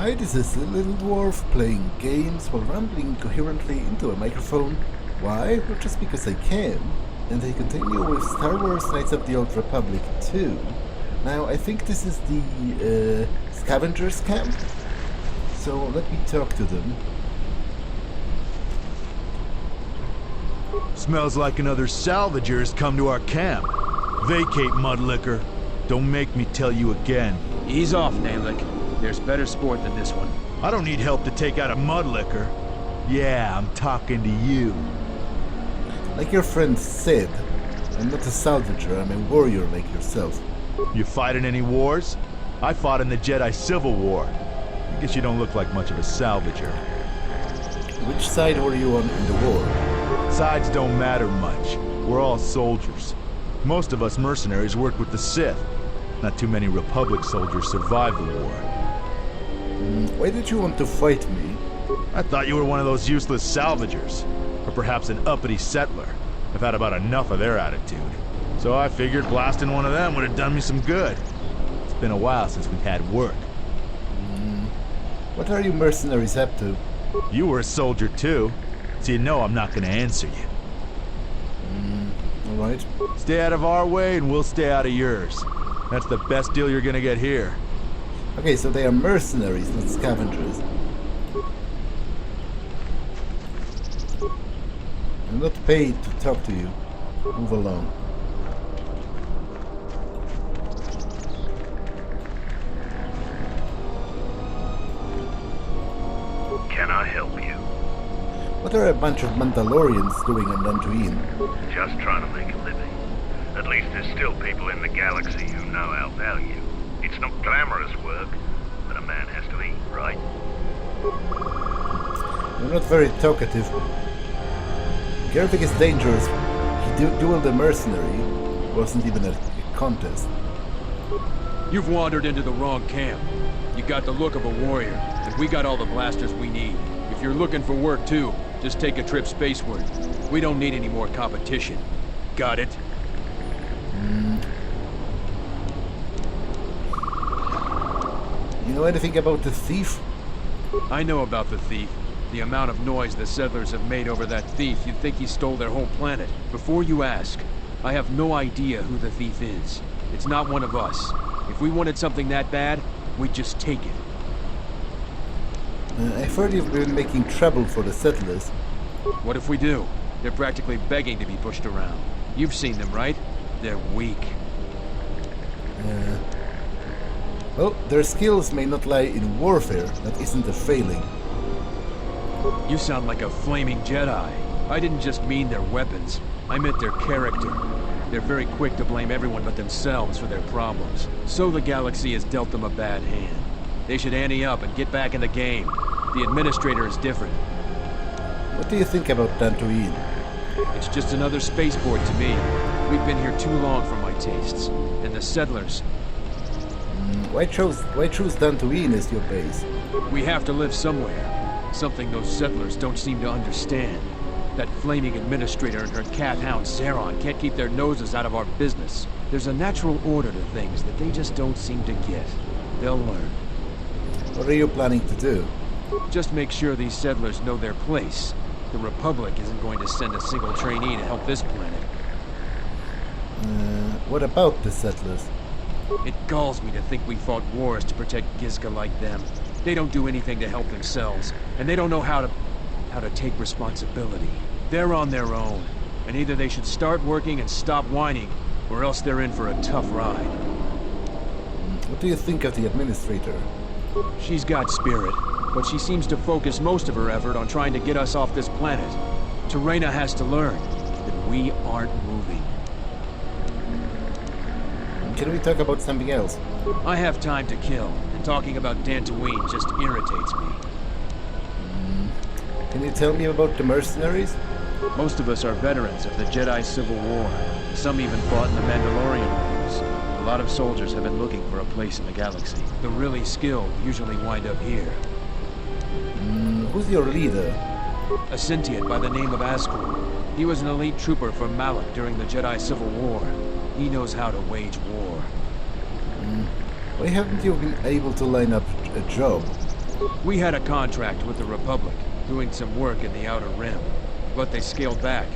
Hi, this is a little dwarf playing games while rambling coherently into a microphone. Why? Well, just because I can. And I continue with Star Wars Knights of the Old Republic 2. Now, I think this is the scavengers camp. So let me talk to them. Smells like another salvager's come to our camp. Vacate, mudlicker. Don't make me tell you again. Ease off, Nalick. There's better sport than this one. I don't need help to take out a mudlicker. Yeah, I'm talking to you. Like your friend Sid. I'm not a salvager, I'm a warrior like yourself. You fighting any wars? I fought in the Jedi Civil War. I guess you don't look like much of a salvager. Which side were you on in the war? Sides don't matter much. We're all soldiers. Most of us mercenaries worked with the Sith. Not too many Republic soldiers survived the war. Why did you want to fight me? I thought you were one of those useless salvagers. Or perhaps an uppity settler. I've had about enough of their attitude. So I figured blasting one of them would have done me some good. It's been a while since we've had work. What are you mercenaries up to? You were a soldier too, so you know I'm not gonna answer you. Alright. Stay out of our way and we'll stay out of yours. That's the best deal you're gonna get here. Okay, so they are mercenaries, not scavengers. I'm not paid to talk to you. Move along. Can I help you? What are a bunch of Mandalorians doing on Dantooine? Just trying to make a living. At least there's still people in the galaxy who know our value. It's not glamorous work, but a man has to eat, right? You're not very talkative. Gervig is dangerous. He dueled a mercenary. It wasn't even a contest. You've wandered into the wrong camp. You got the look of a warrior, and we got all the blasters we need. If you're looking for work too, just take a trip spaceward. We don't need any more competition. Got it? You know anything about the thief? I know about the thief. The amount of noise the settlers have made over that thief, you'd think he stole their whole planet. Before you ask, I have no idea who the thief is. It's not one of us. If we wanted something that bad, we'd just take it. I've heard you've been making trouble for the settlers. What if we do? They're practically begging to be pushed around. You've seen them, right? They're weak. Well, their skills may not lie in warfare. That isn't a failing. You sound like a flaming Jedi. I didn't just mean their weapons. I meant their character. They're very quick to blame everyone but themselves for their problems. So the galaxy has dealt them a bad hand. They should ante up and get back in the game. The administrator is different. What do you think about Dantooine? It's just another spaceport to me. We've been here too long for my tastes. And the settlers... Why choose Dantooine as your base? We have to live somewhere. Something those settlers don't seem to understand. That flaming administrator and her cat hound Zeron can't keep their noses out of our business. There's a natural order to things that they just don't seem to get. They'll learn. What are you planning to do? Just make sure these settlers know their place. The Republic isn't going to send a single trainee to help this planet. What about the settlers? It galls me to think we fought wars to protect Gizka like them. They don't do anything to help themselves, and they don't know how to take responsibility. They're on their own, and either they should start working and stop whining, or else they're in for a tough ride. What do you think of the administrator? She's got spirit, but she seems to focus most of her effort on trying to get us off this planet. Terena has to learn that we aren't moving. Can we talk about something else? I have time to kill, and talking about Dantooine just irritates me. Can you tell me about the mercenaries? Most of us are veterans of the Jedi Civil War. Some even fought in the Mandalorian Wars. A lot of soldiers have been looking for a place in the galaxy. The really skilled usually wind up here. Who's your leader? A sentient by the name of Ascor. He was an elite trooper from Malak during the Jedi Civil War. He knows how to wage war. Why haven't you been able to line up a job? We had a contract with the Republic, doing some work in the Outer Rim. But they scaled back,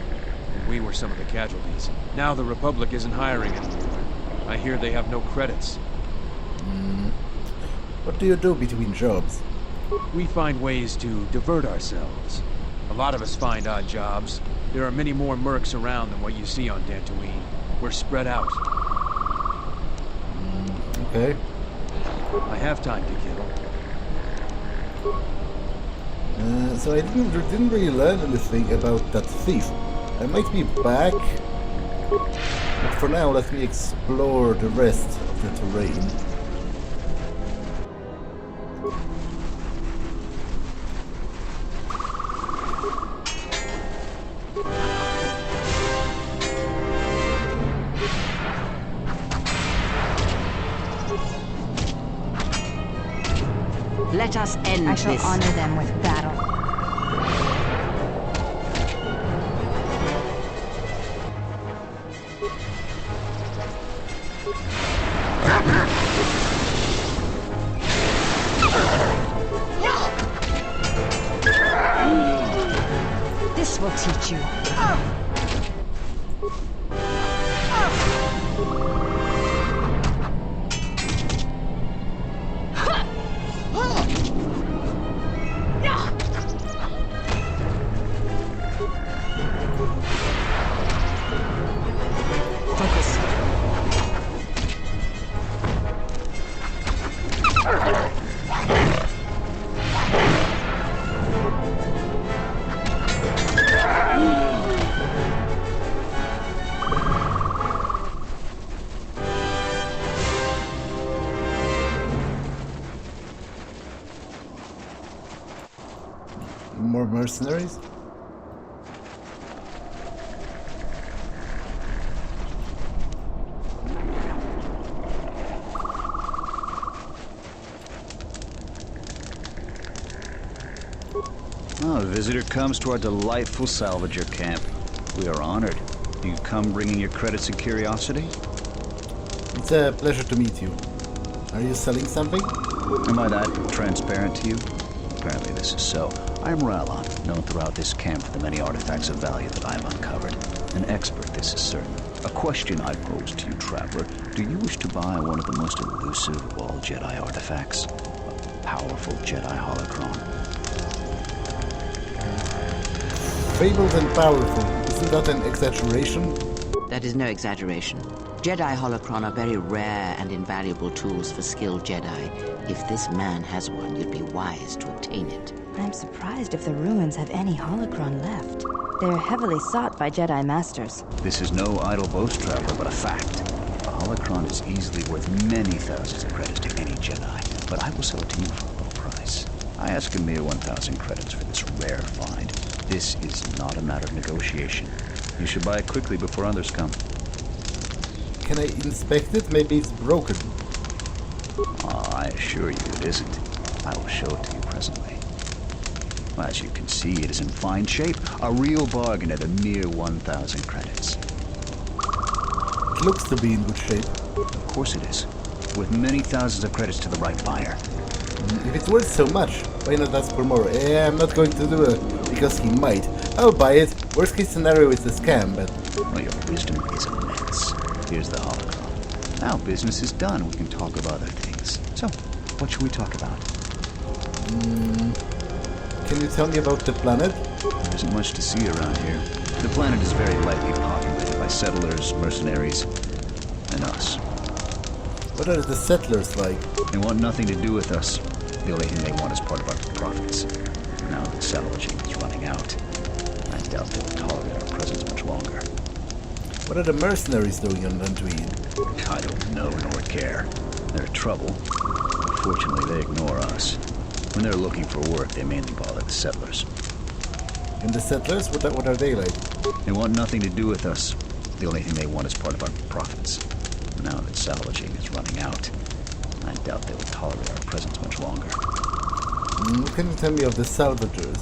and we were some of the casualties. Now the Republic isn't hiring anymore. I hear they have no credits. What do you do between jobs? We find ways to divert ourselves. A lot of us find odd jobs. There are many more mercs around than what you see on Dantooine. We're spread out. Okay. I have time to kill. So I didn't really learn anything about that thief. I might be back, but for now let me explore the rest of the terrain. Let us end I shall this. honor them with battle. This will teach you. Focus. More mercenaries? Oh, a visitor comes to our delightful salvager camp. We are honored. You come bringing your credits and curiosity? It's a pleasure to meet you. Are you selling something? Am I that transparent to you? Apparently this is so. I am Rallon, known throughout this camp for the many artifacts of value that I have uncovered. An expert, this is certain. A question I pose to you, traveler. Do you wish to buy one of the most elusive of all Jedi artifacts? A powerful Jedi holocron. Fabled and powerful. Isn't that an exaggeration? That is no exaggeration. Jedi holocron are very rare and invaluable tools for skilled Jedi. If this man has one, you'd be wise to obtain it. I'm surprised if the ruins have any holocron left. They're heavily sought by Jedi Masters. This is no idle boast, traveler, but a fact. A holocron is easily worth many thousands of credits to any Jedi, but I will sell it to you for a low price. I ask a mere 1,000 credits for this rare find. This is not a matter of negotiation. You should buy it quickly before others come. Can I inspect it? Maybe it's broken. I assure you it isn't. I will show it to you presently. As you can see, it is in fine shape. A real bargain at a mere 1,000 credits. It looks to be in good shape. Of course it is. With many thousands of credits to the right buyer. If it's worth so much, why not ask for more? I'm not going to do it, because he might. I'll buy it. Worst case scenario is a scam, but... Well, your wisdom is immense. Here's the holocron. Now business is done. We can talk about other things. So, what should we talk about? Can you tell me about the planet? There isn't much to see around here. The planet is very lightly populated by settlers, mercenaries, and us. What are the settlers like? They want nothing to do with us. The only thing they want is part of our profits. Now that salvaging is running out, I doubt they will tolerate our presence much longer. What are the mercenaries doing on Dantooine? I don't know nor care. They're trouble. Unfortunately, they ignore us. When they're looking for work, they mainly bother the settlers. And the settlers? What are they like? They want nothing to do with us. The only thing they want is part of our profits. Now that salvaging is running out, I doubt they will tolerate our presence much longer. Can you tell me of the salvagers?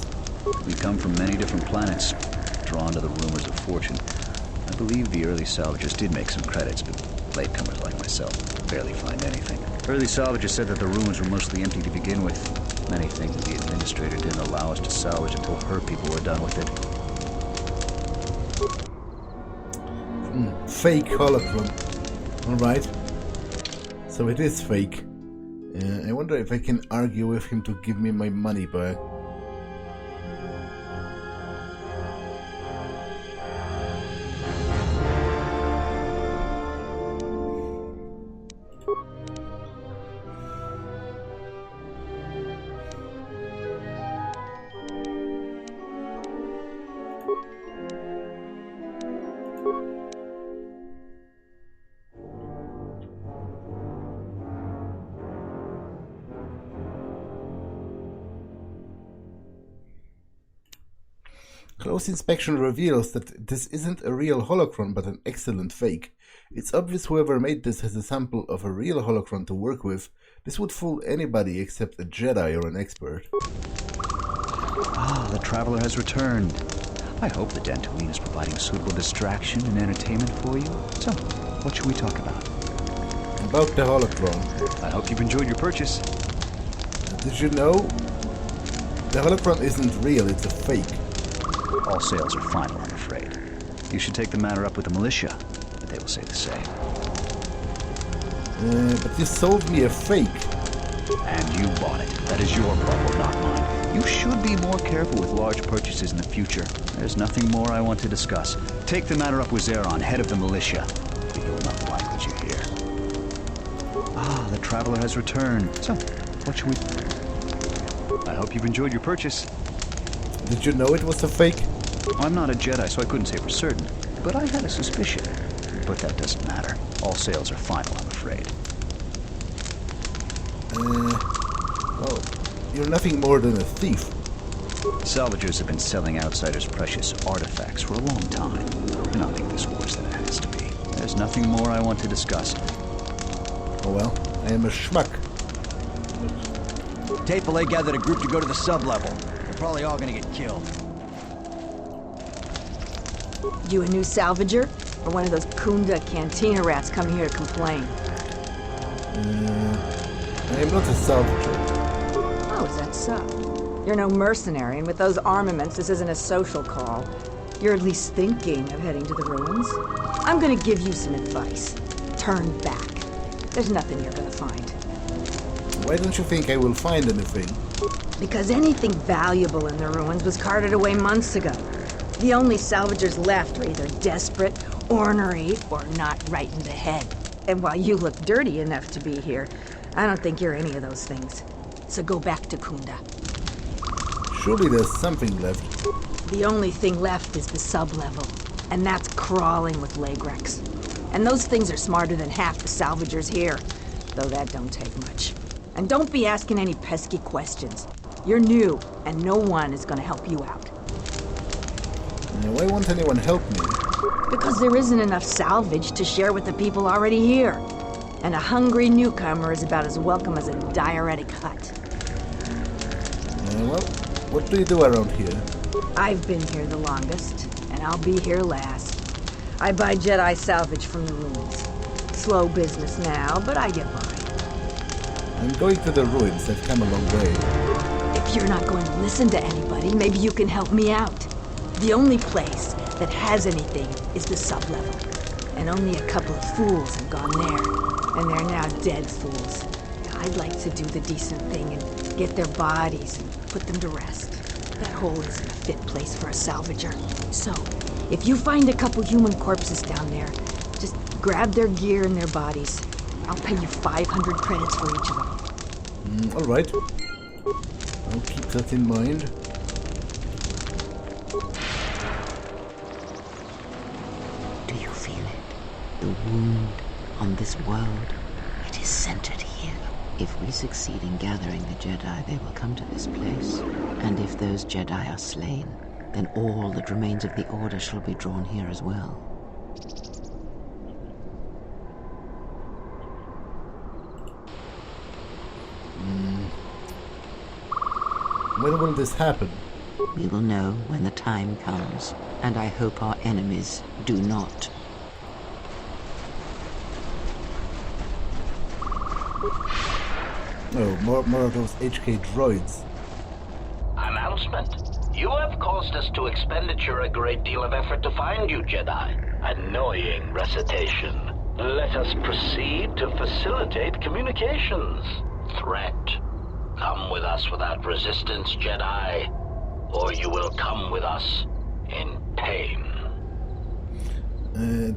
We come from many different planets, drawn to the rumors of fortune. I believe the early salvagers did make some credits, but latecomers like myself barely find anything. Early salvagers said that the ruins were mostly empty to begin with. Many allow us to salvage until her people were done with it. Fake holocron. Alright. So it is fake. I wonder if I can argue with him to give me my money back. Close inspection reveals that this isn't a real holocron but an excellent fake. It's obvious whoever made this has a sample of a real holocron to work with. This would fool anybody except a Jedi or an expert. Ah, the traveler has returned. I hope the Dantooine is providing suitable distraction and entertainment for you. So, what should we talk about? About the holocron. I hope you've enjoyed your purchase. Did you know? The holocron isn't real, it's a fake. All sales are final, I'm afraid. You should take the matter up with the militia, but they will say the same. But you sold me a fake. And you bought it. That is your problem, not mine. You should be more careful with large purchases in the future. There's nothing more I want to discuss. Take the matter up with Zeron, head of the militia. You will not like what you hear. Ah, the traveler has returned. So, what should we... I hope you've enjoyed your purchase. Did you know it was a fake? I'm not a Jedi, so I couldn't say for certain. But I had a suspicion. But that doesn't matter. All sales are final, I'm afraid. Well, you're nothing more than a thief. Salvagers have been selling outsiders precious artifacts for a long time. Do not make this worse than it has to be. There's nothing more I want to discuss. Oh well, I am a schmuck. Tapelet gathered a group to go to the sub-level. They're probably all gonna get killed. You a new salvager? Or one of those Kunda cantina rats coming here to complain? I am not a salvager. Oh, is that so? You're no mercenary, and with those armaments, this isn't a social call. You're at least thinking of heading to the ruins. I'm gonna give you some advice. Turn back. There's nothing you're gonna find. Why don't you think I will find anything? Because anything valuable in the ruins was carted away months ago. The only salvagers left are either desperate, ornery, or not right in the head. And while you look dirty enough to be here, I don't think you're any of those things. So go back to Kunda. Surely there's something left. The only thing left is the sub-level, and that's crawling with Lagrex. And those things are smarter than half the salvagers here, though that don't take much. And don't be asking any pesky questions. You're new, and no one is gonna help you out. Why won't anyone help me? Because there isn't enough salvage to share with the people already here. And a hungry newcomer is about as welcome as a diuretic hut. Well, what do you do around here? I've been here the longest, and I'll be here last. I buy Jedi salvage from the ruins. Slow business now, but I get by. I'm going to the ruins. I've come a long way. If you're not going to listen to anybody, maybe you can help me out. The only place that has anything is the sub-level. And only a couple of fools have gone there. And they're now dead fools. I'd like to do the decent thing and get their bodies and put them to rest. That hole isn't a fit place for a salvager. So, if you find a couple human corpses down there, just grab their gear and their bodies. I'll pay you 500 credits for each of them. Alright. I'll keep that in mind. Do you feel it? The wound on this world. It is centered here. If we succeed in gathering the Jedi, they will come to this place. And if those Jedi are slain, then all that remains of the Order shall be drawn here as well. When will this happen? We will know when the time comes, and I hope our enemies do not. Oh, more of those HK droids. I'm out. announcement. You have caused us to expenditure a great deal of effort to find you, Jedi. Annoying recitation. Let us proceed to facilitate communications. Threat. Come with us without resistance, Jedi, or you will come with us in pain.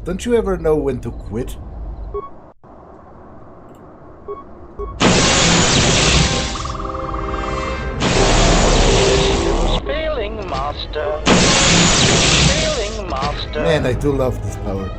Don't you ever know when to quit? Failing master. Failing master. Man, I do love this power.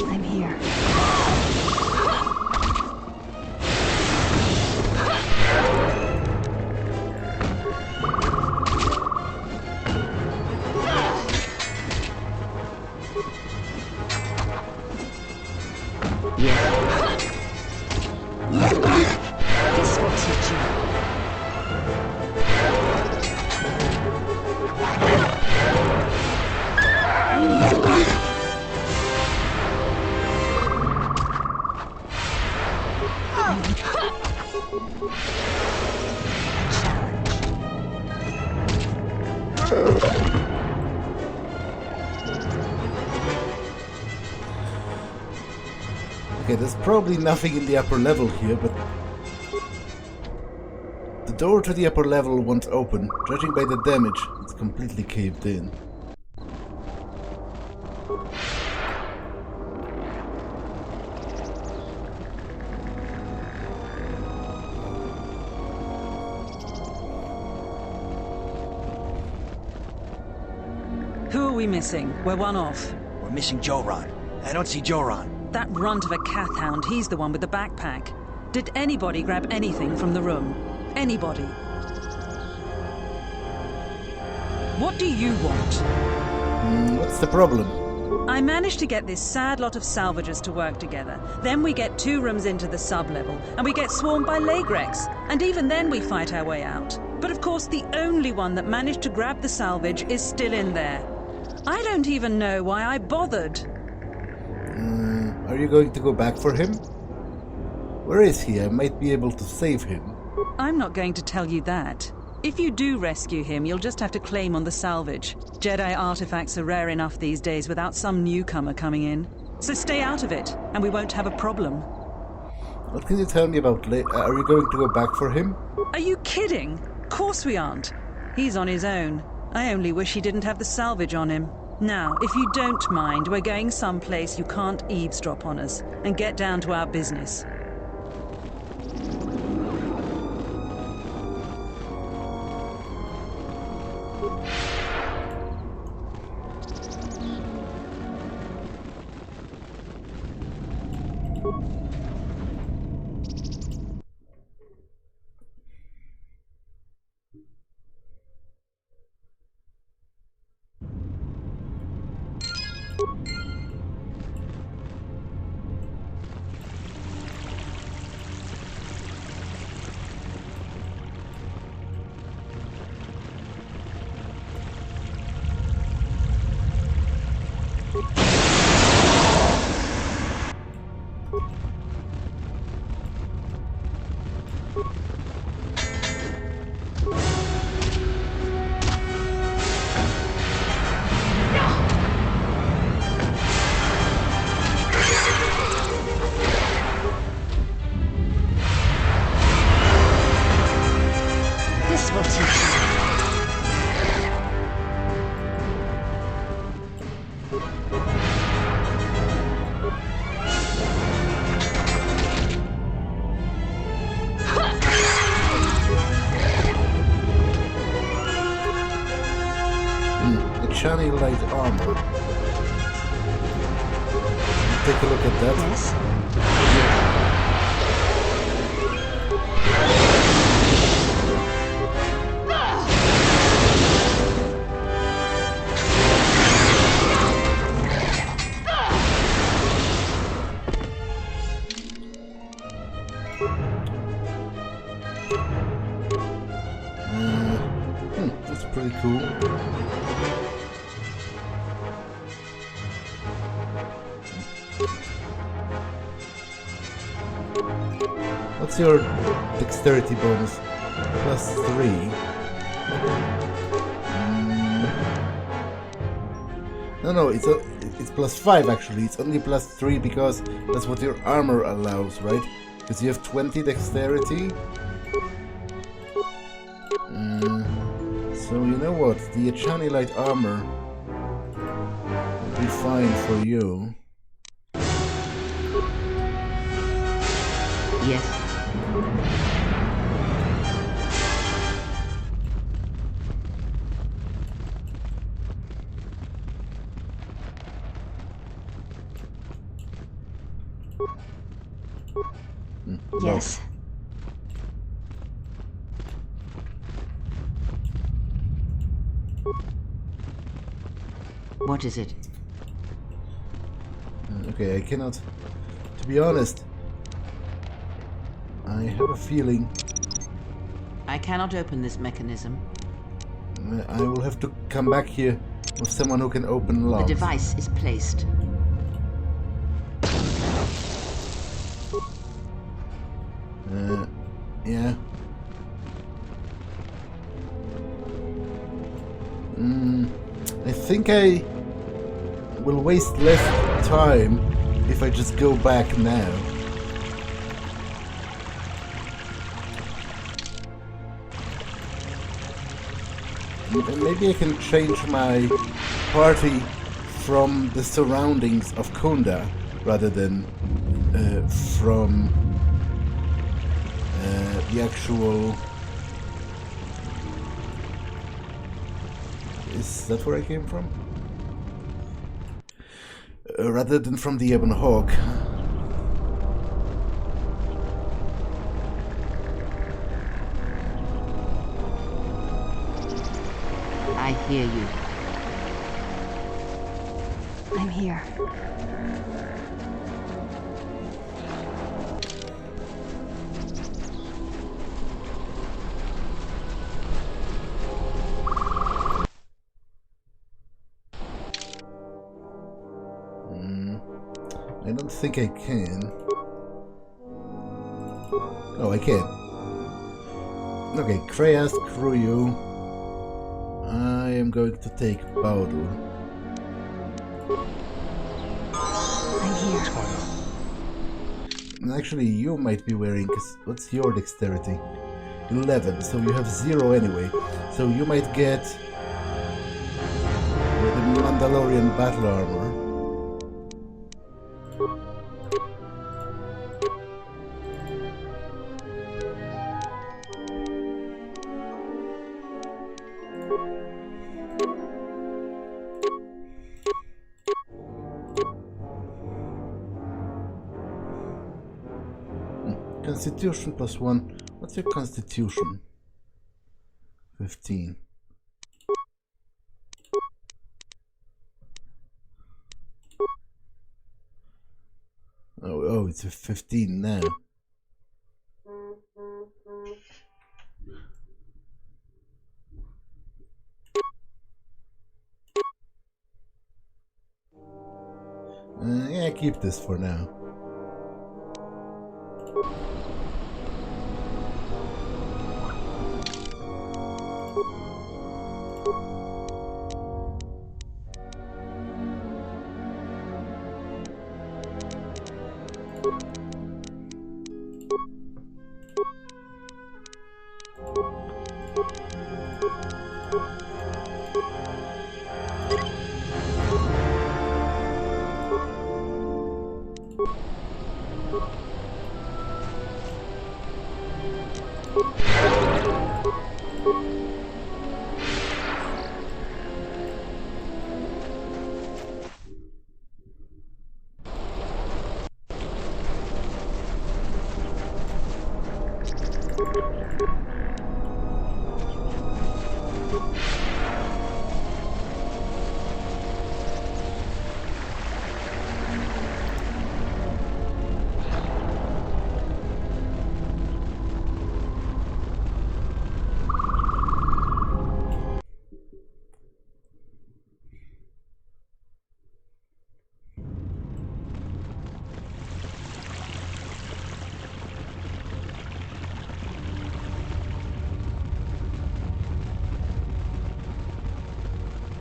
I'm here. This will teach you. Okay, there's probably nothing in the upper level here, but the door to the upper level won't open. Judging by the damage, it's completely caved in. Who are we missing? We're one off. We're missing Joran. I don't see Joran. That runt of a Cath hound, he's the one with the backpack. Did anybody grab anything from the room? Anybody? What do you want? What's the problem? I managed to get this sad lot of salvagers to work together. Then we get 2 rooms into the sub-level, and we get swarmed by Lagrex. And even then we fight our way out. But of course the only one that managed to grab the salvage is still in there. I don't even know why I bothered. Are you going to go back for him? Where is he? I might be able to save him. I'm not going to tell you that. If you do rescue him, you'll just have to claim on the salvage. Jedi artifacts are rare enough these days without some newcomer coming in. So stay out of it, and we won't have a problem. What can you tell me about are you going to go back for him? Are you kidding? Of course we aren't. He's on his own. I only wish he didn't have the salvage on him. Now, if you don't mind, we're going someplace you can't eavesdrop on us, and get down to our business. Chani light armor. Take a look at that. Yes? That's pretty cool. What's your dexterity bonus? +3. No, it's +5 actually. It's only +3 because that's what your armor allows, right? Because you have 20 dexterity. So you know what? The Chani light armor will be fine for you. Yes. Yes. What is it? Okay, I cannot... To be honest, I have a feeling I cannot open this mechanism. I will have to come back here with someone who can open locks. The device is placed. Yeah. I think I will waste less time if I just go back now. Maybe I can change my party from the surroundings of Kunda rather than from the actual... Is that where I came from? Rather than from the Ebon Hawk. I hear you. I'm here. I don't think I can. Oh, I can. Okay, Kreia, screw you. I am going to take Baudu. I'm here. And actually, you might be wearing... What's your dexterity? 11, so you have 0 anyway. So you might get the Mandalorian battle armor. Constitution +1. What's your constitution? 15. Oh, it's a 15 now. Yeah, keep this for now.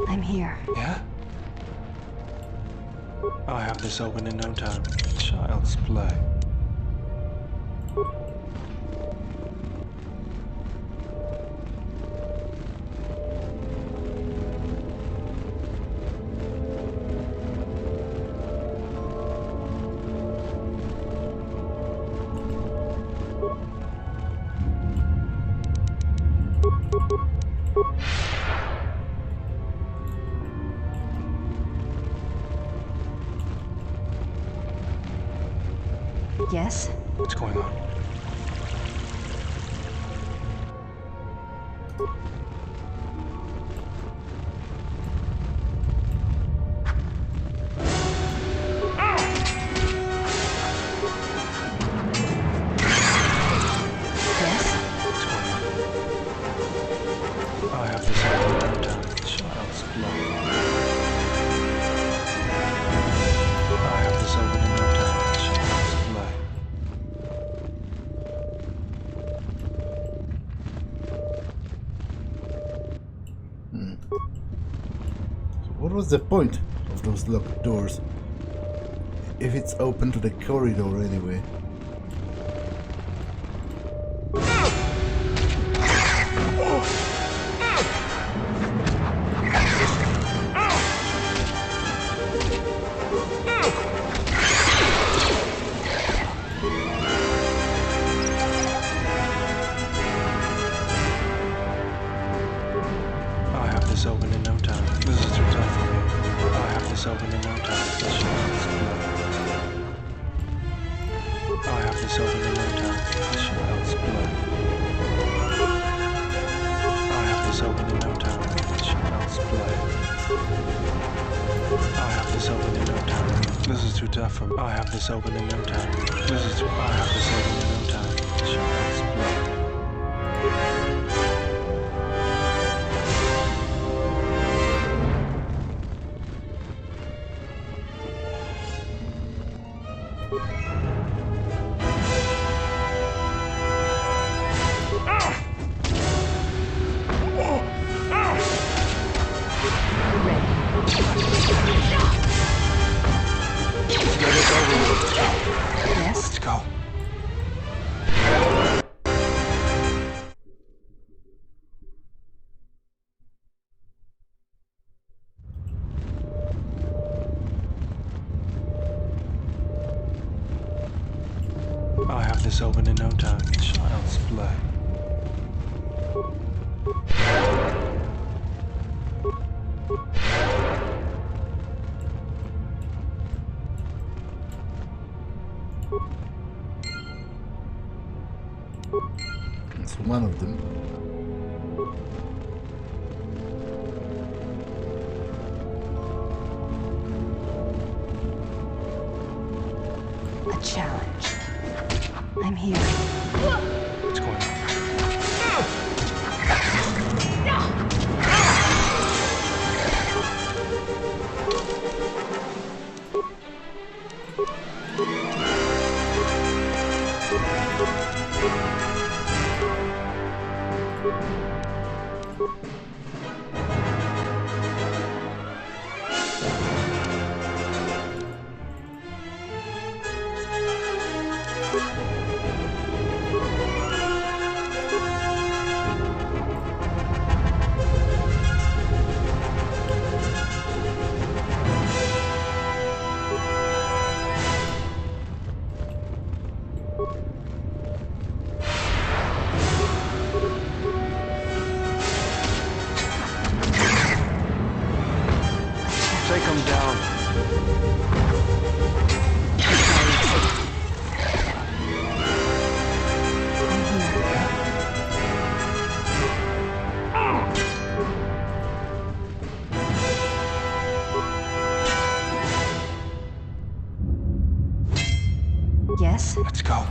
I'm here. Yeah? I'll have this open in no time. Child's play. Yes? What's going on? What was the point of those locked doors? If it's open to the corridor anyway. Open in no time. This is I have this open in no time. Child's play. Let's go. I have this open in no time. Child's play. It's one of them. A challenge. I'm here. What's going on? Take him down. Yes? Let's go.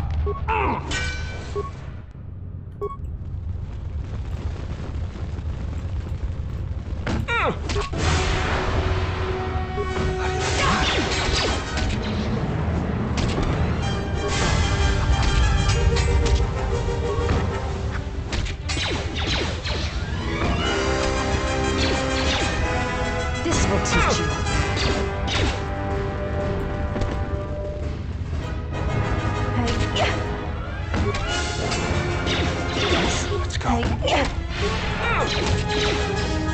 will teach you. Let's go.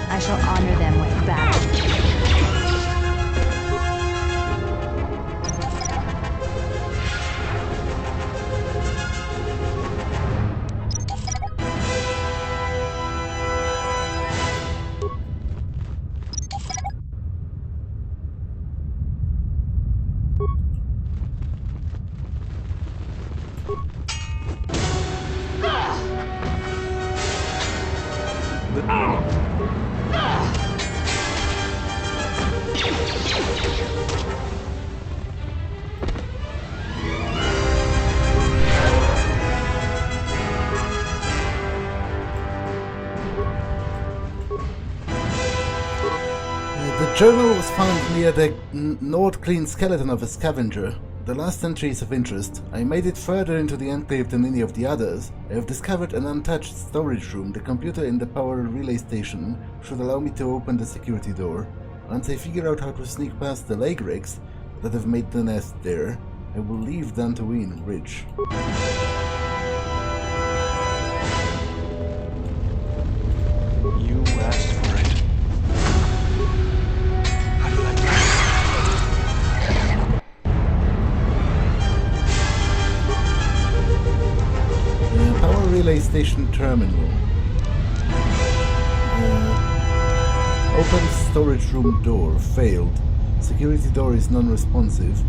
I shall honor them with battle. The journal was found near the North Clean skeleton of a scavenger. The last entry is of interest. I made it further into the Enclave than any of the others. I have discovered an untouched storage room. The computer in the power relay station should allow me to open the security door. Once I figure out how to sneak past the Lagrex that have made the nest there, I will leave Dantooine rich. You asked for it. How do you like that? Power relay station terminal. Open storage room door. Failed. Security door is non-responsive.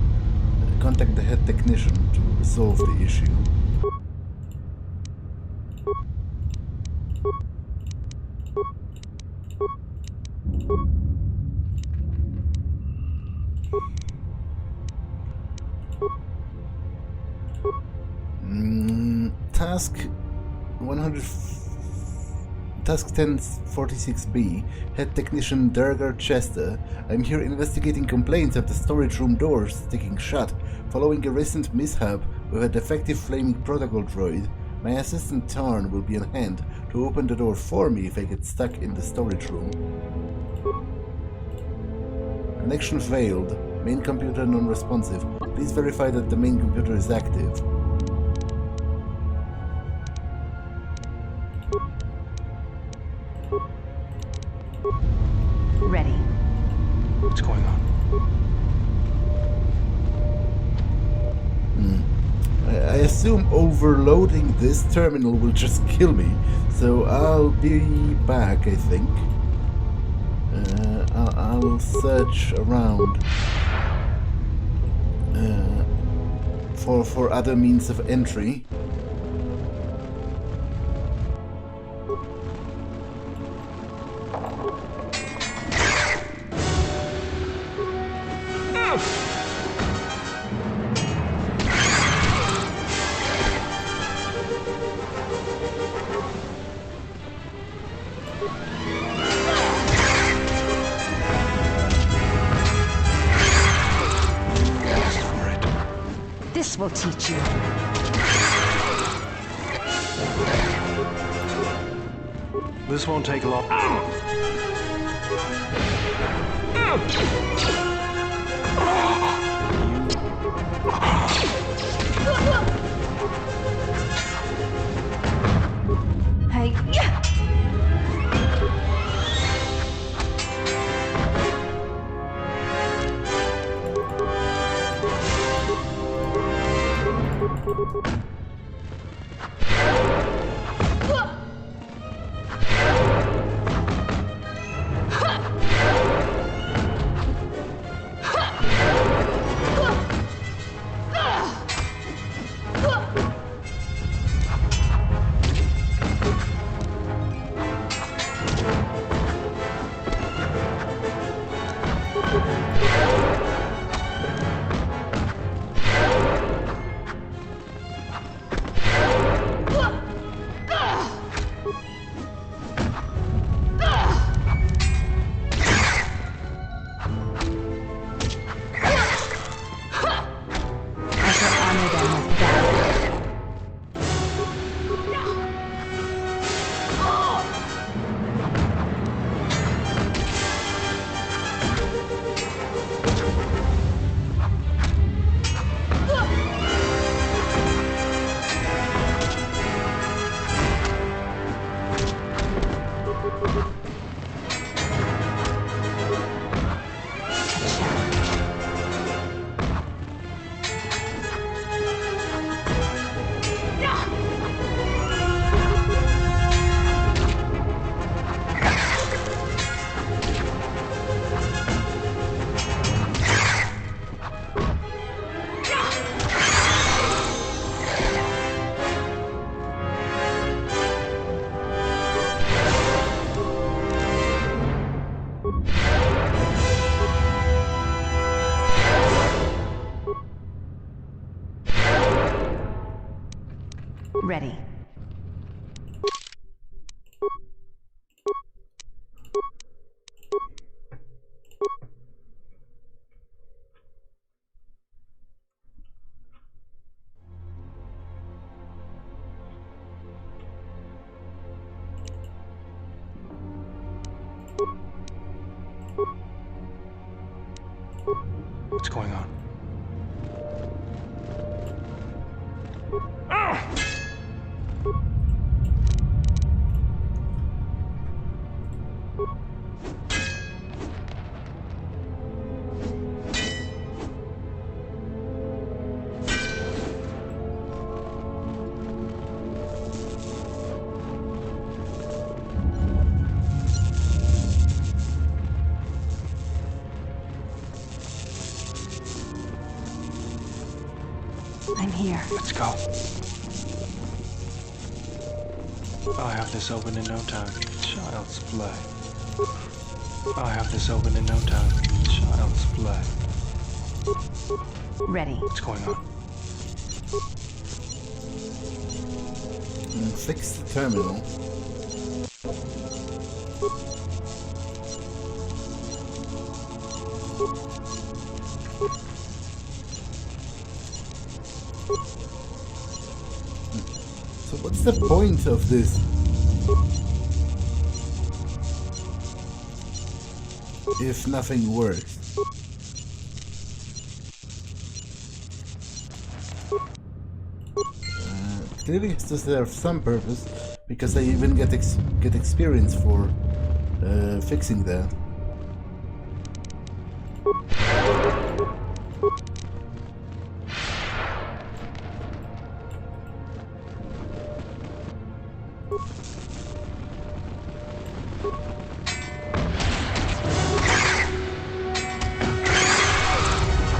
Contact the head technician to resolve the issue. Task 1046B, Head Technician Durgar Chester. I'm here investigating complaints of the storage room doors sticking shut following a recent mishap with a defective flaming protocol droid. My assistant Tarn will be on hand to open the door for me if I get stuck in the storage room. Connection failed. Main computer non-responsive. Please verify that the main computer is active. Ready. What's going on? I assume overloading this terminal will just kill me, so I'll be back, I think. I'll search around for other means of entry. This will teach you. This won't take long. Hey, yeah. Ready. What's going on? I'm here. Let's go. I'll have this open in no time. Child's play. I'll have this open in no time. Child's play. Ready. What's going on? Fix the terminal. So what's the point of this? If nothing works. Clearly it does serve some purpose, because I even get experience for fixing that.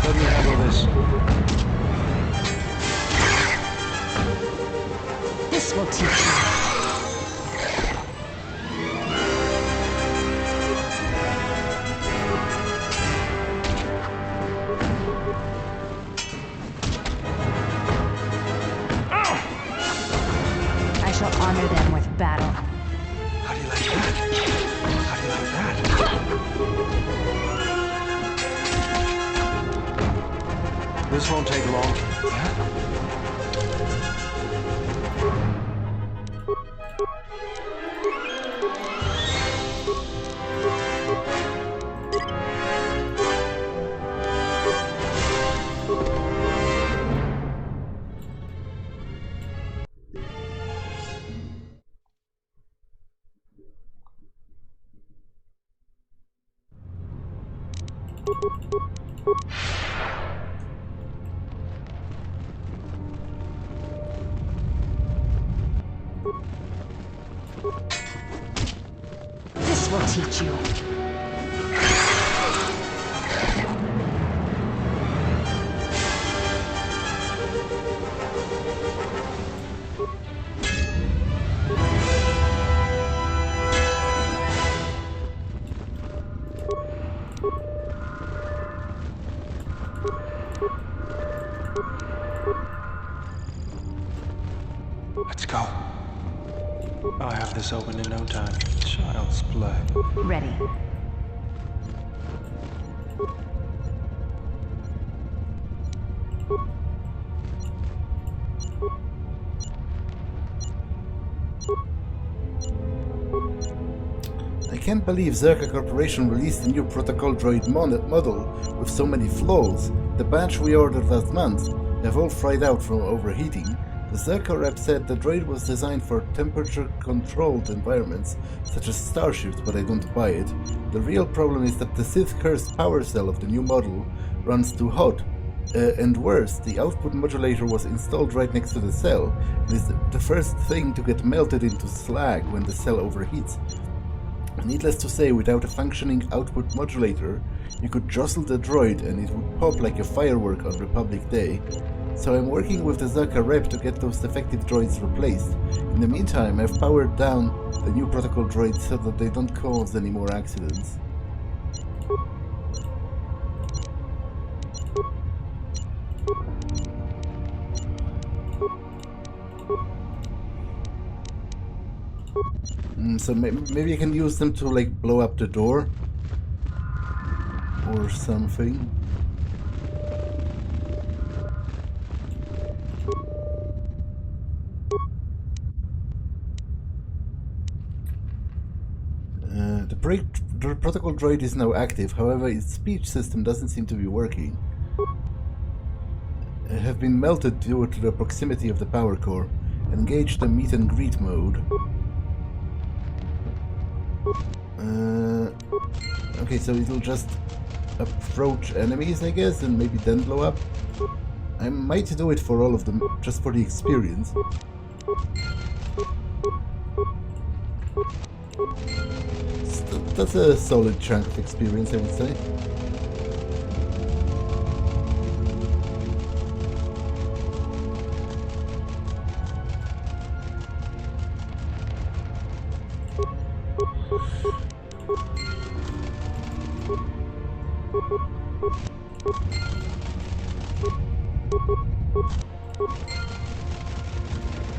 Let me handle this. This will teach you. I shall honor them with battle. How do you like that? How do you like that? This won't take long. Yeah? This will teach you. Let's go. I'll have this open in no time. Child's play. Ready. I can't believe Zerka Corporation released a new protocol droid model with so many flaws. The batch we ordered last month have all fried out from overheating. The Zerka rep said the droid was designed for temperature-controlled environments, such as starships, but I don't buy it. The real problem is that the Sith cursed power cell of the new model runs too hot. And worse, the output modulator was installed right next to the cell, and is the first thing to get melted into slag when the cell overheats. Needless to say, without a functioning output modulator, you could jostle the droid and it would pop like a firework on Republic Day. So I'm working with the Zerka rep to get those defective droids replaced. In the meantime, I've powered down the new protocol droids so that they don't cause any more accidents. So maybe I can use them to like blow up the door or something. The protocol droid is now active, however its speech system doesn't seem to be working. Have been melted due to the proximity of the power core. Engage the meet and greet mode. Okay, so it'll just approach enemies, I guess, and maybe then blow up. I might do it for all of them, just for the experience. That's a solid chunk of experience, I would say.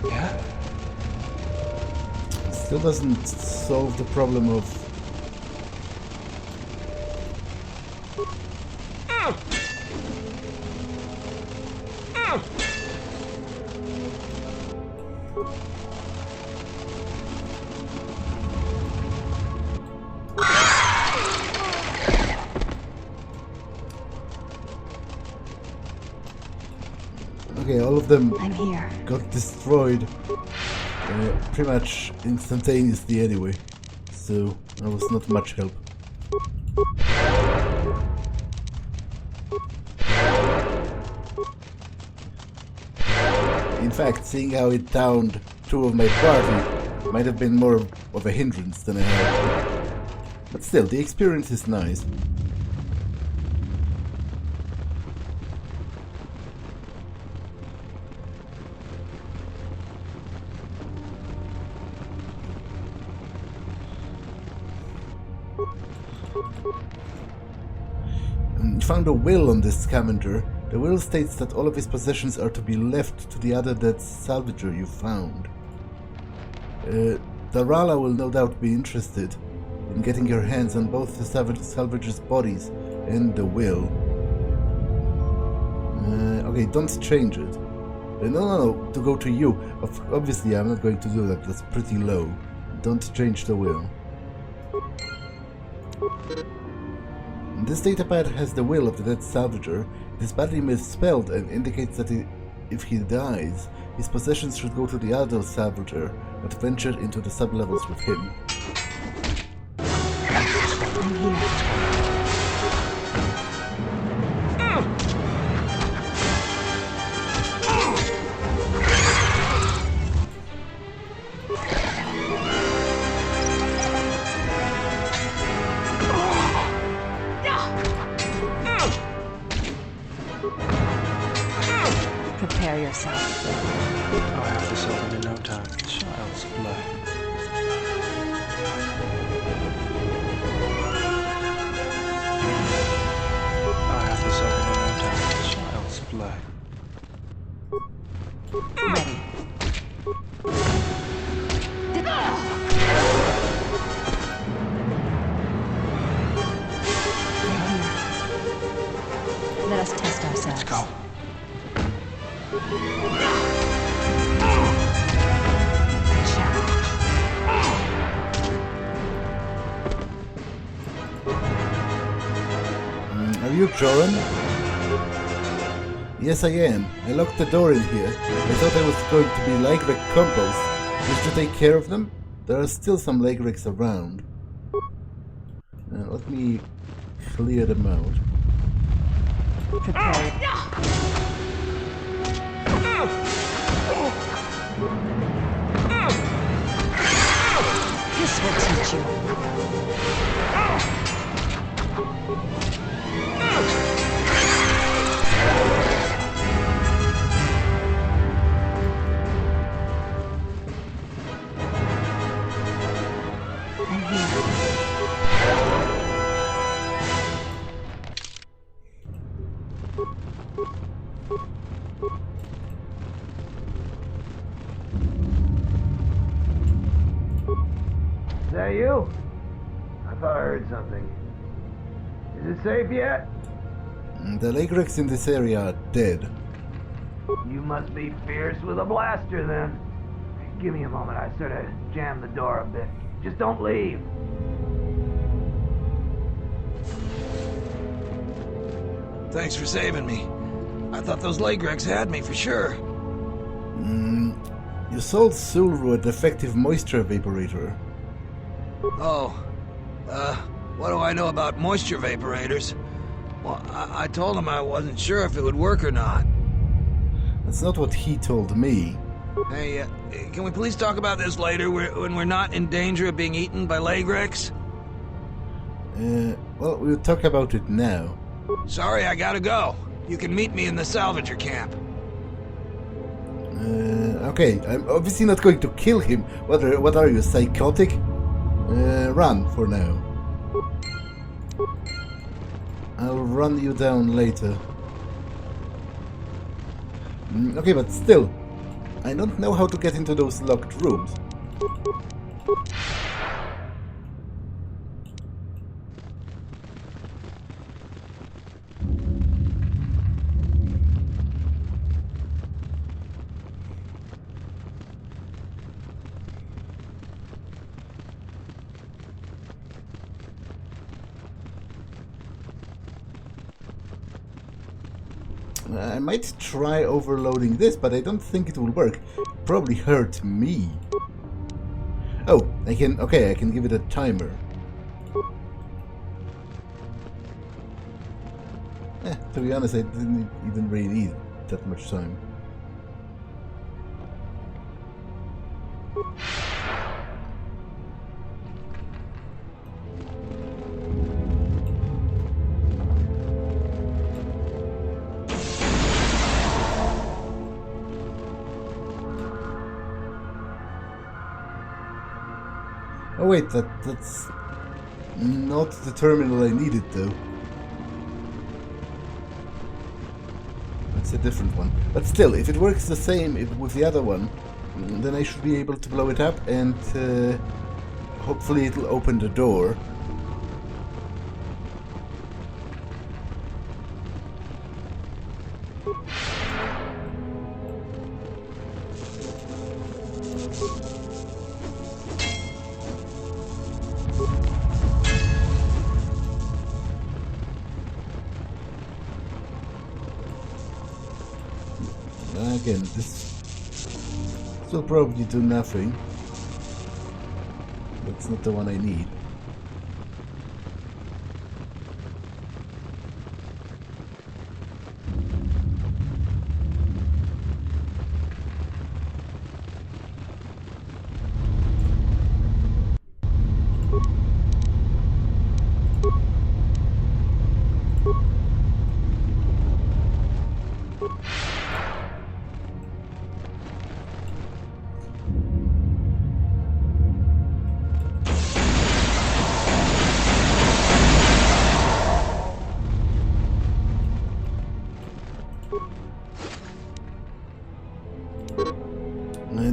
Yeah? Still doesn't solve the problem of... Okay, all of them I'm here. Got destroyed pretty much instantaneously anyway, so that was not much help. In fact, seeing how it downed two of my party might have been more of a hindrance than a help. But still, the experience is nice. Found a will on this scavenger. The will states that all of his possessions are to be left to the other dead salvager you found. Darala will no doubt be interested in getting your hands on both the salvager's bodies and the will. Okay, don't change it. No, to go to you. Obviously, I'm not going to do that. That's pretty low. Don't change the will. This datapad has the will of the dead salvager. It is badly misspelled and indicates that if he dies, his possessions should go to the other salvager that ventured into the sublevels with him. Prepare yourself. I'll have this open in no time. Child's play. I'll have this open in no time. Child's play. Ready. Let us test ourselves. Let's go. Are you Joran? Yes, I am. I locked the door in here. I thought I was going to be Lygrek compost. Just to take care of them? There are still some Lygreks around. Let me clear them out. Prepare. This will teach you. I'm here. you? I thought I heard something. Is it safe yet? The Lagrex in this area are dead. You must be fierce with a blaster, then. Give me a moment. I sort of jammed the door a bit. Just don't leave. Thanks for saving me. I thought those Lagrex had me for sure. You sold Sulu a defective moisture evaporator. Oh, what do I know about moisture vaporators? Well, I told him I wasn't sure if it would work or not. That's not what he told me. Hey, can we please talk about this later, when we're not in danger of being eaten by Lagrex? Well, we'll talk about it now. Sorry, I gotta go. You can meet me in the salvager camp. Okay, I'm obviously not going to kill him. What are you, psychotic? Run for now. I'll run you down later. Okay, but still, I don't know how to get into those locked rooms. I might try overloading this, but I don't think it will work. Probably hurt me. Oh, I can give it a timer. To be honest, I didn't even really need that much time. Oh wait, that's not the terminal I needed though. That's a different one. But still, if it works the same with the other one, then I should be able to blow it up and hopefully it'll open the door. Again, this will probably do nothing. That's not the one I need.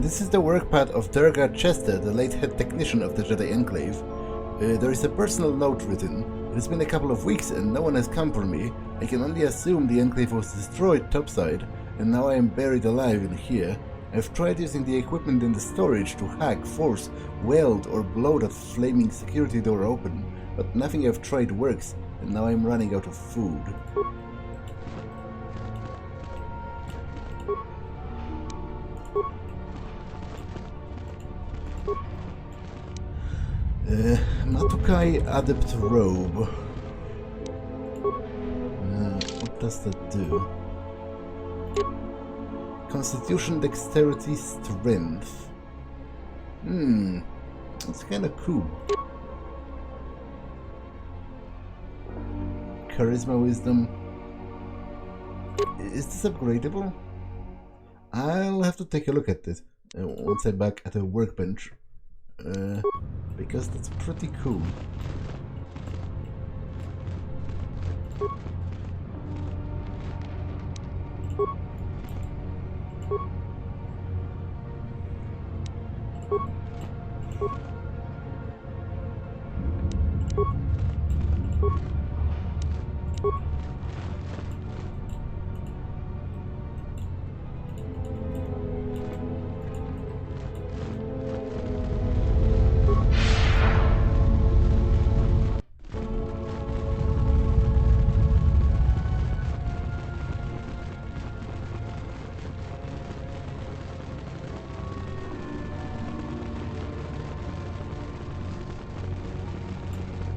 This is the workpad of Durga Chester, the late head technician of the Jedi Enclave. There is a personal note written. It has been a couple of weeks and no one has come for me. I can only assume the Enclave was destroyed topside, and now I am buried alive in here. I've tried using the equipment in the storage to hack, force, weld, or blow that flaming security door open, but nothing I've tried works, and now I'm running out of food. Matukai Adept Robe. What does that do? Constitution, Dexterity, Strength. That's kinda cool. Charisma, Wisdom. Is this upgradable? I'll have to take a look at this once I'm back at the workbench. Because that's pretty cool.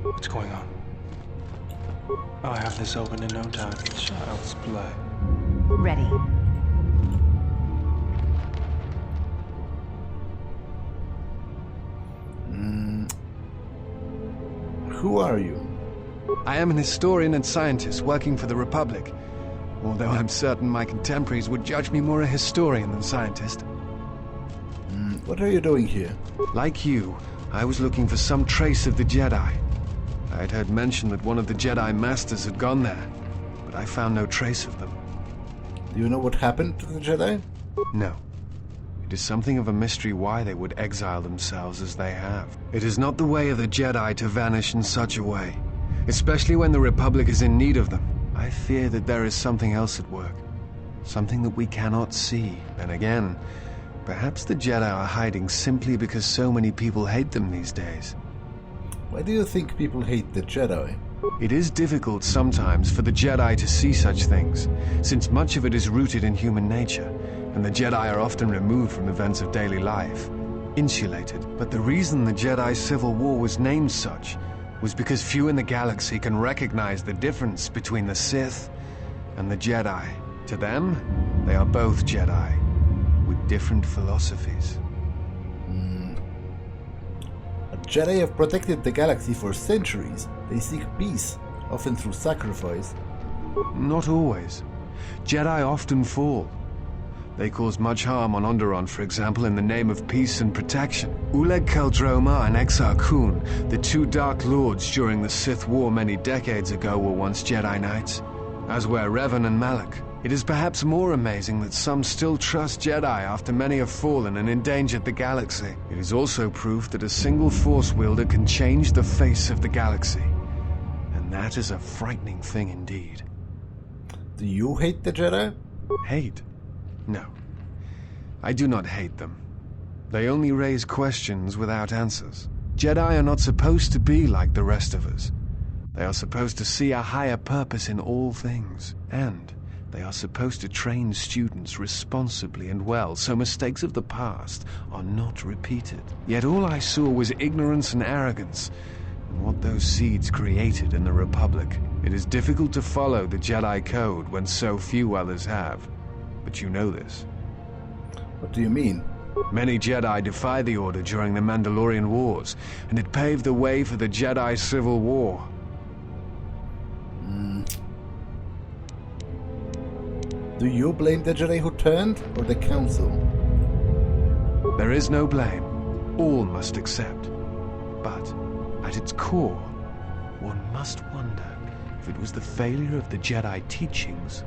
What's going on? I'll have this open in no time. Child's play. Ready. Who are you? I am an historian and scientist working for the Republic, although I'm certain my contemporaries would judge me more a historian than scientist. What are you doing here? Like you, I was looking for some trace of the Jedi. I had heard mention that one of the Jedi Masters had gone there, but I found no trace of them. Do you know what happened to the Jedi? No. It is something of a mystery why they would exile themselves as they have. It is not the way of the Jedi to vanish in such a way, especially when the Republic is in need of them. I fear that there is something else at work, something that we cannot see. And again, perhaps the Jedi are hiding simply because so many people hate them these days. Why do you think people hate the Jedi? It is difficult sometimes for the Jedi to see such things, since much of it is rooted in human nature, and the Jedi are often removed from events of daily life, insulated. But the reason the Jedi Civil War was named such was because few in the galaxy can recognize the difference between the Sith and the Jedi. To them, they are both Jedi, with different philosophies. Jedi have protected the galaxy for centuries. They seek peace, often through sacrifice. Not always. Jedi often fall. They cause much harm on Onderon, for example, in the name of peace and protection. Uleg Keldroma and Exile Kun, the two Dark Lords during the Sith War many decades ago, were once Jedi Knights, as were Revan and Malak. It is perhaps more amazing that some still trust Jedi after many have fallen and endangered the galaxy. It is also proof that a single Force wielder can change the face of the galaxy. And that is a frightening thing indeed. Do you hate the Jedi? Hate? No. I do not hate them. They only raise questions without answers. Jedi are not supposed to be like the rest of us. They are supposed to see a higher purpose in all things, and they are supposed to train students responsibly and well, so mistakes of the past are not repeated. Yet all I saw was ignorance and arrogance, and what those seeds created in the Republic. It is difficult to follow the Jedi Code when so few others have. But you know this. What do you mean? Many Jedi defy the Order during the Mandalorian Wars, and it paved the way for the Jedi Civil War. Do you blame the Jedi who turned, or the Council? There is no blame. All must accept. But, at its core, one must wonder if it was the failure of the Jedi teachings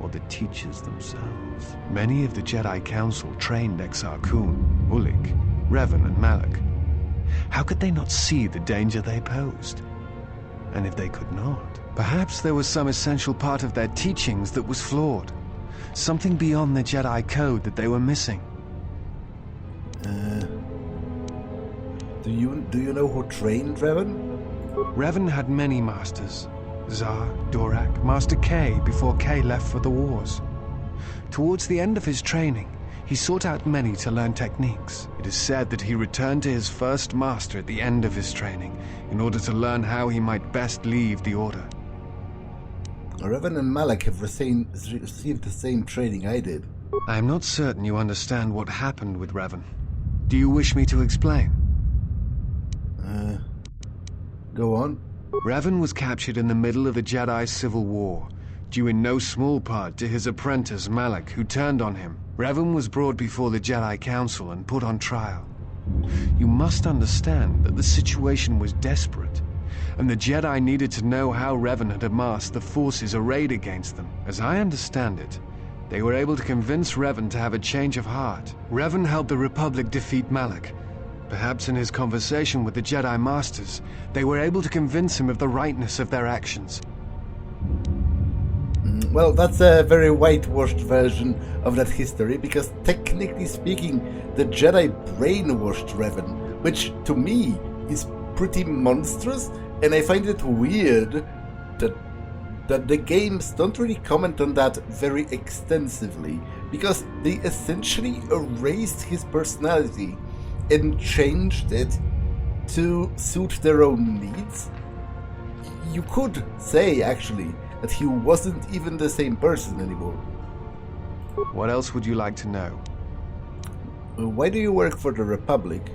or the teachers themselves. Many of the Jedi Council trained Exile Kun, Ulik, Revan, and Malak. How could they not see the danger they posed? And if they could not, perhaps there was some essential part of their teachings that was flawed. Something beyond the Jedi Code that they were missing. Do you know who trained Revan? Revan had many masters. Zar, Dorak, Master K before K left for the wars. Towards the end of his training, he sought out many to learn techniques. It is said that he returned to his first master at the end of his training in order to learn how he might best leave the Order. Revan and Malak have received the same training I did. I am not certain you understand what happened with Revan. Do you wish me to explain? Go on. Revan was captured in the middle of the Jedi Civil War, due in no small part to his apprentice Malak, who turned on him. Revan was brought before the Jedi Council and put on trial. You must understand that the situation was desperate, and the Jedi needed to know how Revan had amassed the forces arrayed against them. As I understand it, they were able to convince Revan to have a change of heart. Revan helped the Republic defeat Malak, Perhaps in his conversation with the Jedi Masters, they were able to convince him of the rightness of their actions. Well, that's a very whitewashed version of that history, because technically speaking, the Jedi brainwashed Revan, which to me is pretty monstrous, and I find it weird that the games don't really comment on that very extensively, because they essentially erased his personality and changed it to suit their own needs. You could say, actually, that he wasn't even the same person anymore. What else would you like to know? Why do you work for the Republic?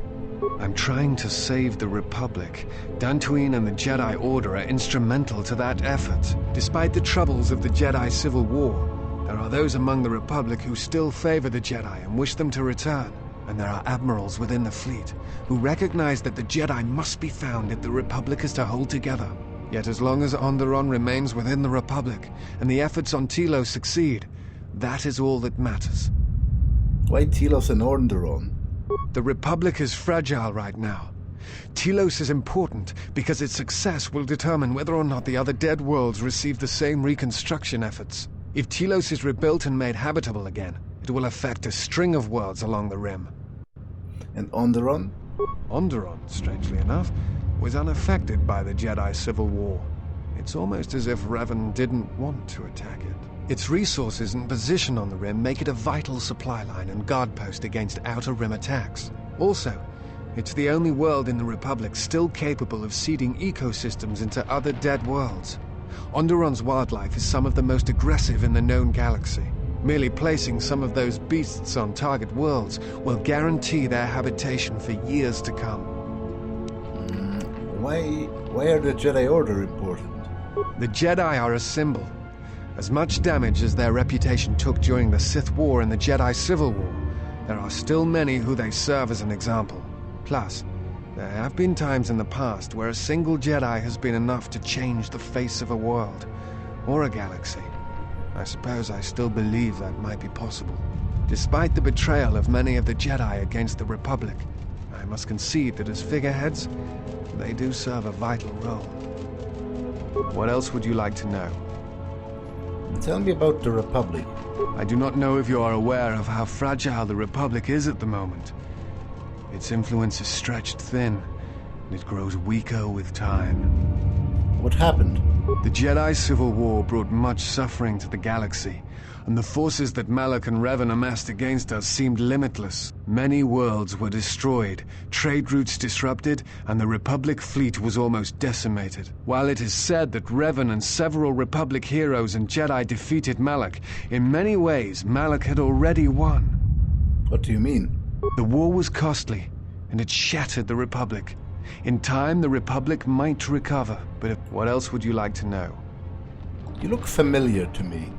I'm trying to save the Republic. Dantooine and the Jedi Order are instrumental to that effort. Despite the troubles of the Jedi Civil War, there are those among the Republic who still favor the Jedi and wish them to return. And there are admirals within the fleet who recognize that the Jedi must be found if the Republic is to hold together. Yet as long as Onderon remains within the Republic, and the efforts on Telos succeed, that is all that matters. Why Telos and Onderon? The Republic is fragile right now. Telos is important because its success will determine whether or not the other dead worlds receive the same reconstruction efforts. If Telos is rebuilt and made habitable again, it will affect a string of worlds along the rim. And Onderon? Onderon, strangely enough, was unaffected by the Jedi Civil War. It's almost as if Revan didn't want to attack it. Its resources and position on the rim make it a vital supply line and guard post against outer rim attacks. Also, it's the only world in the Republic still capable of seeding ecosystems into other dead worlds. Onderon's wildlife is some of the most aggressive in the known galaxy. Merely placing some of those beasts on target worlds will guarantee their habitation for years to come. Why are the Jedi Order important? The Jedi are a symbol. As much damage as their reputation took during the Sith War and the Jedi Civil War, there are still many who they serve as an example. Plus, there have been times in the past where a single Jedi has been enough to change the face of a world, or a galaxy. I suppose I still believe that might be possible. Despite the betrayal of many of the Jedi against the Republic, I must concede that as figureheads, they do serve a vital role. What else would you like to know? Tell me about the Republic. I do not know if you are aware of how fragile the Republic is at the moment. Its influence is stretched thin, and it grows weaker with time. What happened? The Jedi Civil War brought much suffering to the galaxy, and the forces that Malak and Revan amassed against us seemed limitless. Many worlds were destroyed, trade routes disrupted, and the Republic fleet was almost decimated. While it is said that Revan and several Republic heroes and Jedi defeated Malak, in many ways Malak had already won. What do you mean? The war was costly, and it shattered the Republic. In time, the Republic might recover, but what else would you like to know? You look familiar to me.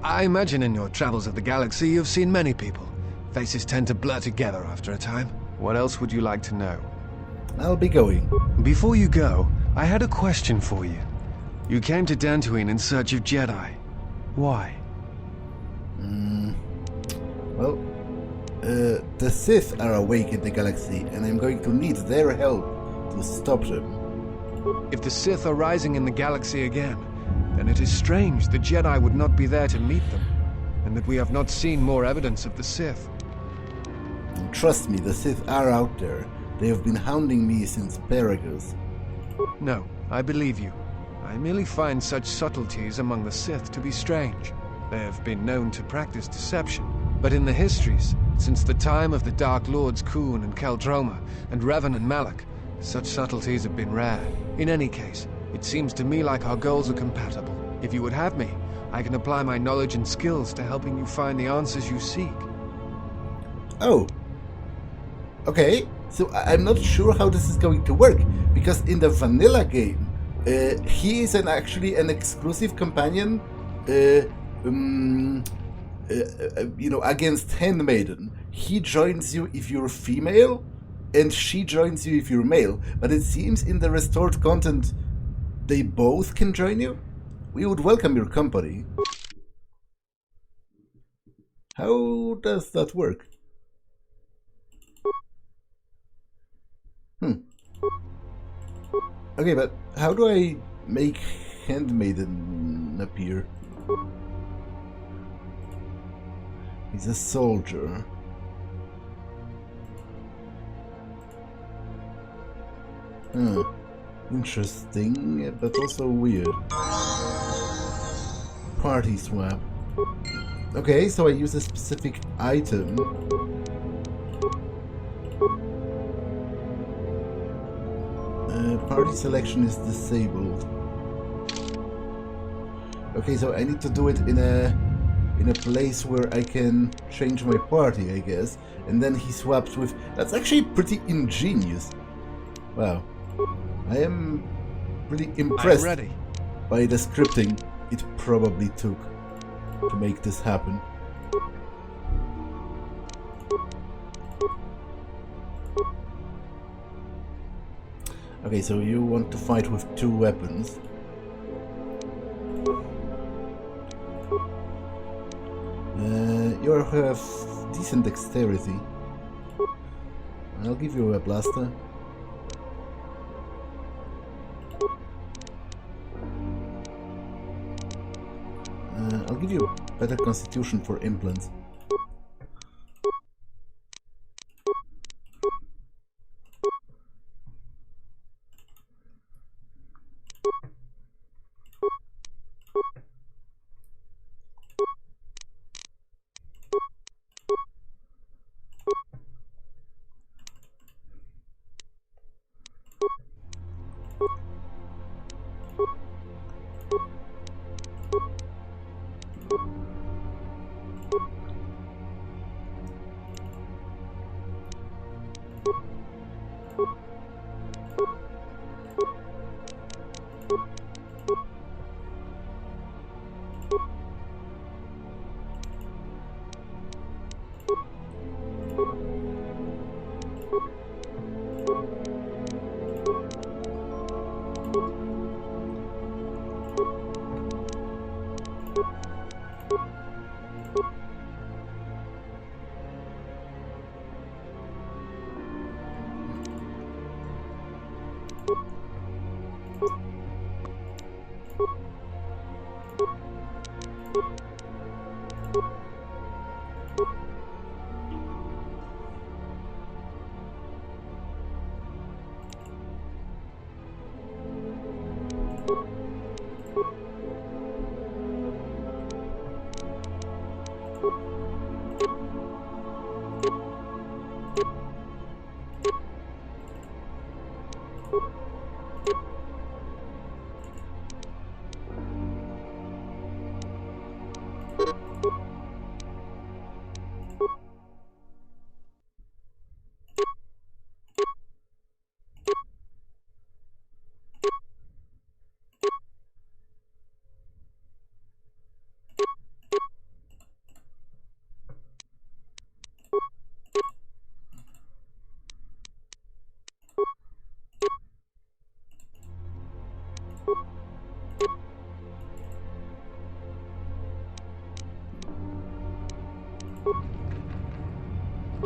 I imagine in your travels of the galaxy you've seen many people. Faces tend to blur together after a time. What else would you like to know? I'll be going. Before you go, I had a question for you. You came to Dantooine in search of Jedi. Why? Well, the Sith are awake in the galaxy, and I'm going to need their help to stop them. If the Sith are rising in the galaxy again, then it is strange the Jedi would not be there to meet them, and that we have not seen more evidence of the Sith. Trust me, the Sith are out there. They have been hounding me since Perilous. No, I believe you. I merely find such subtleties among the Sith to be strange. They have been known to practice deception, but in the histories, since the time of the Dark Lords Khoon and Keldroma, and Revan and Malak, such subtleties have been rare. In any case, it seems to me like our goals are compatible. If you would have me, I can apply my knowledge and skills to helping you find the answers you seek. Oh. Okay, so I'm not sure how this is going to work, because in the vanilla game, he is actually an exclusive companion, against Handmaiden. He joins you if you're female, and she joins you if you're male, but it seems in the restored content they both can join you? We would welcome your company. How does that work? Okay, but how do I make Handmaiden appear? He's a soldier. Interesting, but also weird. Party swap. Okay, so I use a specific item. Party selection is disabled. Okay, so I need to do it in a place where I can change my party, I guess. And then he swaps with... That's actually pretty ingenious. Wow. I am pretty impressed by the scripting it probably took to make this happen. Okay, so you want to fight with 2 weapons. You have decent dexterity. I'll give you a blaster. I'll give you better constitution for implants.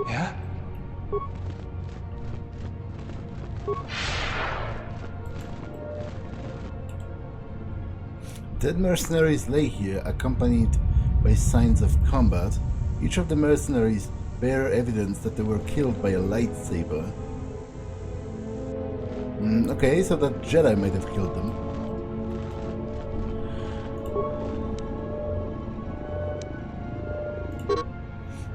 Yeah? Dead mercenaries lay here, accompanied by signs of combat. Each of the mercenaries bear evidence that they were killed by a lightsaber. Okay, so that Jedi might have killed them.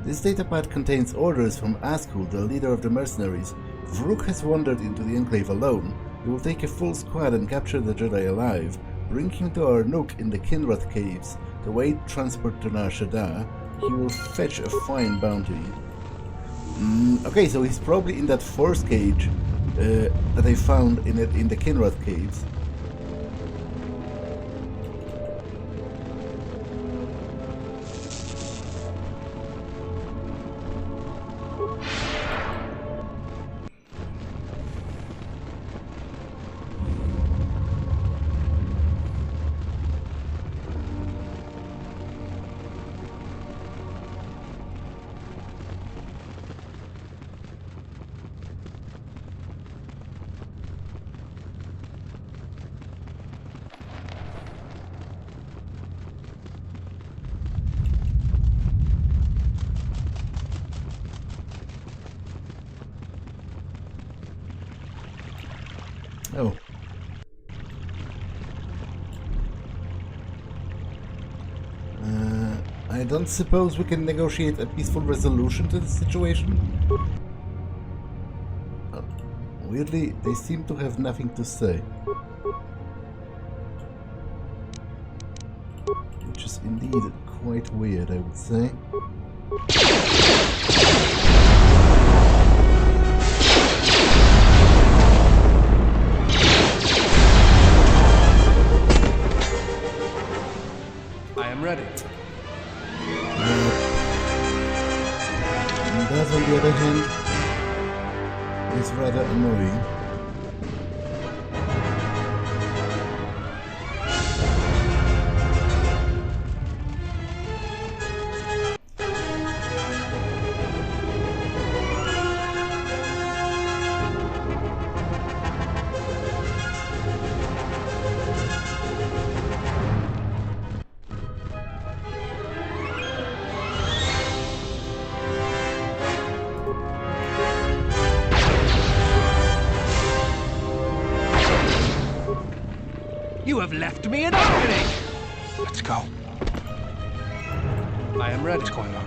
This datapad contains orders from Askul, the leader of the mercenaries. Vrook has wandered into the Enclave alone. We will take a full squad and capture the Jedi alive. Bring him to our nook in the Kinrath Caves. To await transport to Nar Shaddaa. He will fetch a fine bounty. Okay, so he's probably in that force cage that I found in the Kinrath Caves. I don't suppose we can negotiate a peaceful resolution to the situation? Weirdly, they seem to have nothing to say. Which is indeed quite weird, I would say. I am ready. And that, on the other hand, is rather annoying. You have left me an opening! Let's go. I am ready. What's going on?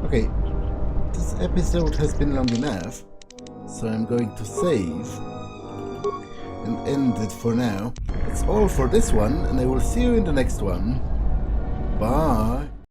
Okay, this episode has been long enough, so I'm going to save and end it for now. That's all for this one, and I will see you in the next one. Bye!